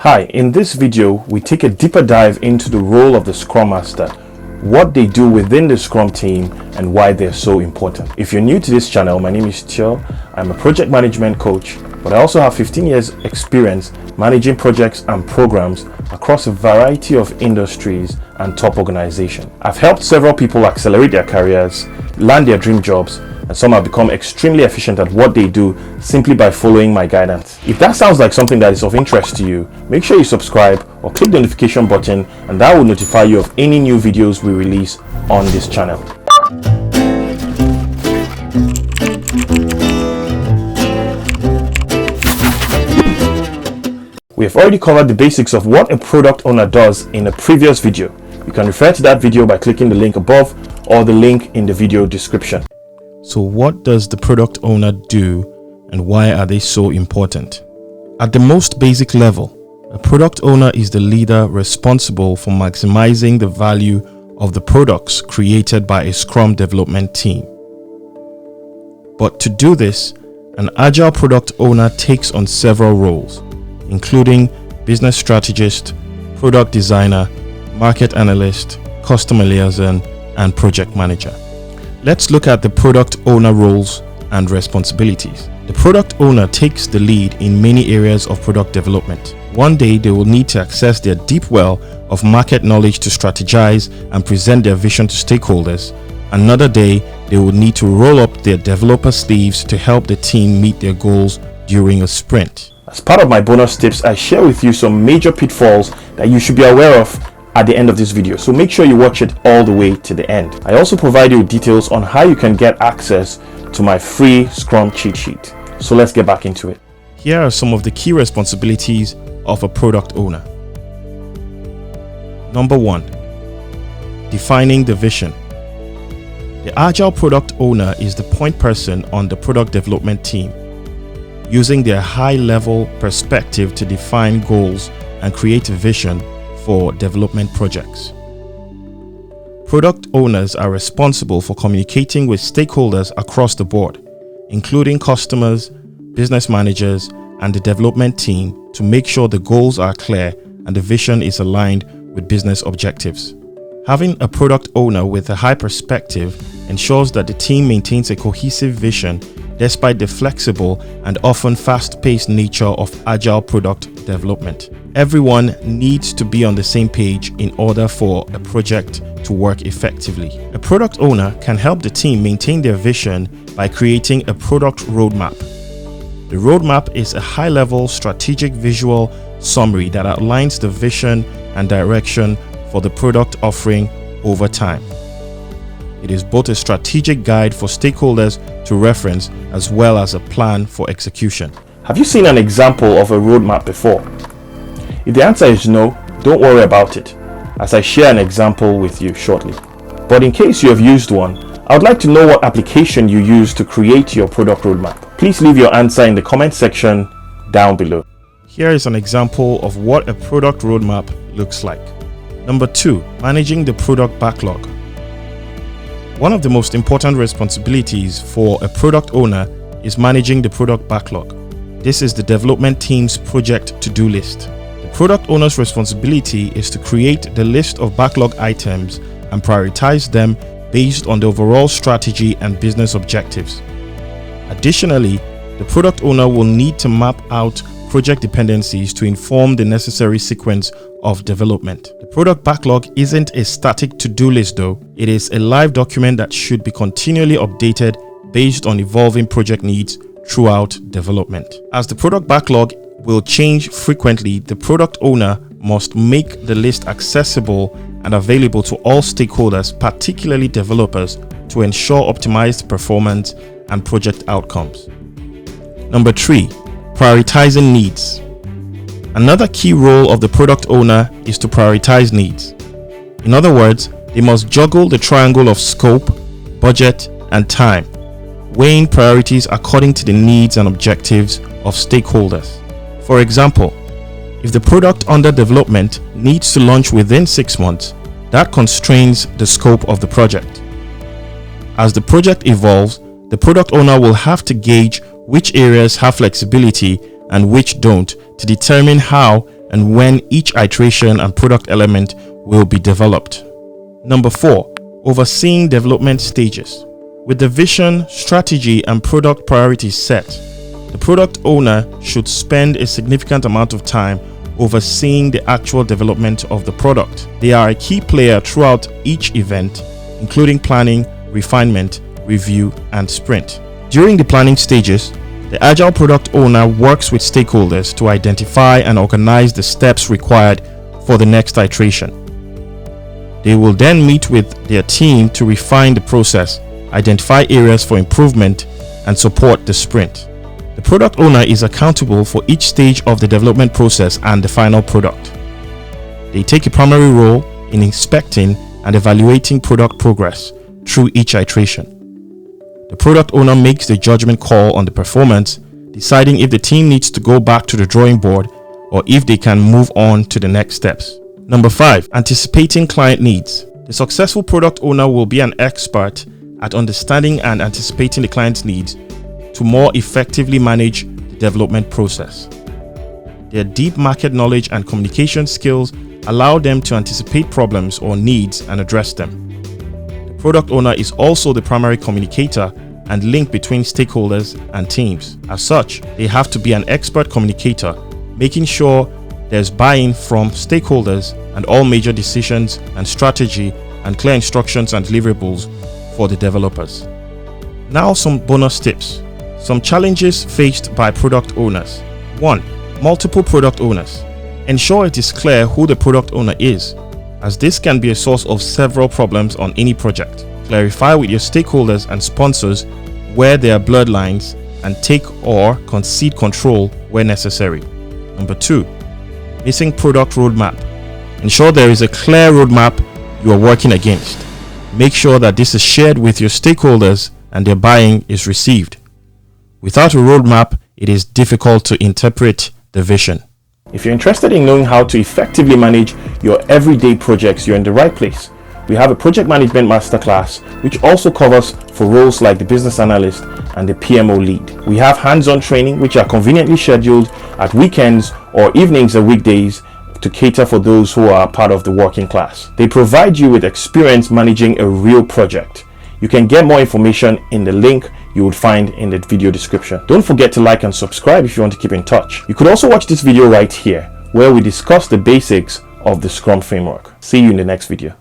Hi, in this video, we take a deeper dive into the role of the Scrum Master, what they do within the Scrum team, and why they're so important. If you're new to this channel, my name is Tio. I'm a project management coach, but I also have 15 years experience managing projects and programs across a variety of industries and top organizations. I've helped several people accelerate their careers, land their dream jobs, and some have become extremely efficient at what they do simply by following my guidance. If that sounds like something that is of interest to you, make sure you subscribe or click the notification button, and that will notify you of any new videos we release on this channel. We have already covered the basics of what a product owner does in a previous video. You can refer to that video by clicking the link above or the link in the video description. So what does the product owner do, and why are they so important? At the most basic level, a product owner is the leader responsible for maximizing the value of the products created by a Scrum development team. But to do this, an Agile product owner takes on several roles, including business strategist, product designer, market analyst, customer liaison, and project manager. Let's look at the product owner roles and responsibilities. The product owner takes the lead in many areas of product development. One day they will need to access their deep well of market knowledge to strategize and present their vision to stakeholders. Another day they will need to roll up their developer sleeves to help the team meet their goals during a sprint. As part of my bonus tips, I share with you some major pitfalls that you should be aware of at the end of this video, so make sure you watch it all the way to the end. I also provide you with details on how you can get access to my free Scrum cheat sheet. So let's get back into it. Here are some of the key responsibilities of a product owner. Number 1, defining the vision. The Agile product owner is the point person on the product development team, using their high-level perspective to define goals and create a vision for development projects. Product owners are responsible for communicating with stakeholders across the board, including customers, business managers, and the development team, to make sure the goals are clear and the vision is aligned with business objectives. Having a product owner with a high perspective ensures that the team maintains a cohesive vision despite the flexible and often fast-paced nature of Agile product development. Everyone needs to be on the same page in order for a project to work effectively. A product owner can help the team maintain their vision by creating a product roadmap. The roadmap is a high-level strategic visual summary that outlines the vision and direction for the product offering over time. It is both a strategic guide for stakeholders to reference as well as a plan for execution. Have you seen an example of a roadmap before? If the answer is no, don't worry about it, as I share an example with you shortly. But in case you have used one, I would like to know what application you use to create your product roadmap. Please leave your answer in the comment section down below. Here is an example of what a product roadmap looks like. Number 2, managing the product backlog. One of the most important responsibilities for a product owner is managing the product backlog. This is the development team's project to-do list. The product owner's responsibility is to create the list of backlog items and prioritize them based on the overall strategy and business objectives. Additionally, the product owner will need to map out project dependencies to inform the necessary sequence of development. The product backlog isn't a static to-do list though. It is a live document that should be continually updated based on evolving project needs throughout development. As the product backlog will change frequently, the product owner must make the list accessible and available to all stakeholders, particularly developers, to ensure optimized performance and project outcomes. Number 3, prioritizing needs. Another key role of the product owner is to prioritize needs. In other words, they must juggle the triangle of scope, budget, and time, weighing priorities according to the needs and objectives of stakeholders. For example, if the product under development needs to launch within 6 months, that constrains the scope of the project. As the project evolves, the product owner will have to gauge which areas have flexibility and which don't to determine how and when each iteration and product element will be developed. Number 4, overseeing development stages. With the vision, strategy, and product priorities set, the product owner should spend a significant amount of time overseeing the actual development of the product. They are a key player throughout each event, including planning, refinement, review, and sprint. During the planning stages, the Agile product owner works with stakeholders to identify and organize the steps required for the next iteration. They will then meet with their team to refine the process, identify areas for improvement, and support the sprint. The product owner is accountable for each stage of the development process and the final product. They take a primary role in inspecting and evaluating product progress through each iteration. The product owner makes the judgment call on the performance, deciding if the team needs to go back to the drawing board or if they can move on to the next steps. Number 5, anticipating client needs. The successful product owner will be an expert at understanding and anticipating the client's needs to more effectively manage the development process. Their deep market knowledge and communication skills allow them to anticipate problems or needs and address them. The product owner is also the primary communicator and link between stakeholders and teams. As such, they have to be an expert communicator, making sure there's buy-in from stakeholders and all major decisions and strategy and clear instructions and deliverables for the developers. Now some bonus tips. Some challenges faced by product owners. 1. Multiple product owners. Ensure it is clear who the product owner is, as this can be a source of several problems on any project. Clarify with your stakeholders and sponsors where there are blurred lines and take or concede control where necessary. Number 2. Missing product roadmap. Ensure there is a clear roadmap you are working against. Make sure that this is shared with your stakeholders and their buy-in is received. Without a roadmap, it is difficult to interpret the vision. If you're interested in knowing how to effectively manage your everyday projects, you're in the right place. We have a project management masterclass which also covers for roles like the business analyst and the PMO lead. We have hands-on training which are conveniently scheduled at weekends or evenings and weekdays to cater for those who are part of the working class. They provide you with experience managing a real project. You can get more information in the link you would find in the video description. Don't forget to like and subscribe if you want to keep in touch. You could also watch this video right here where we discuss the basics of the Scrum framework. See you in the next video.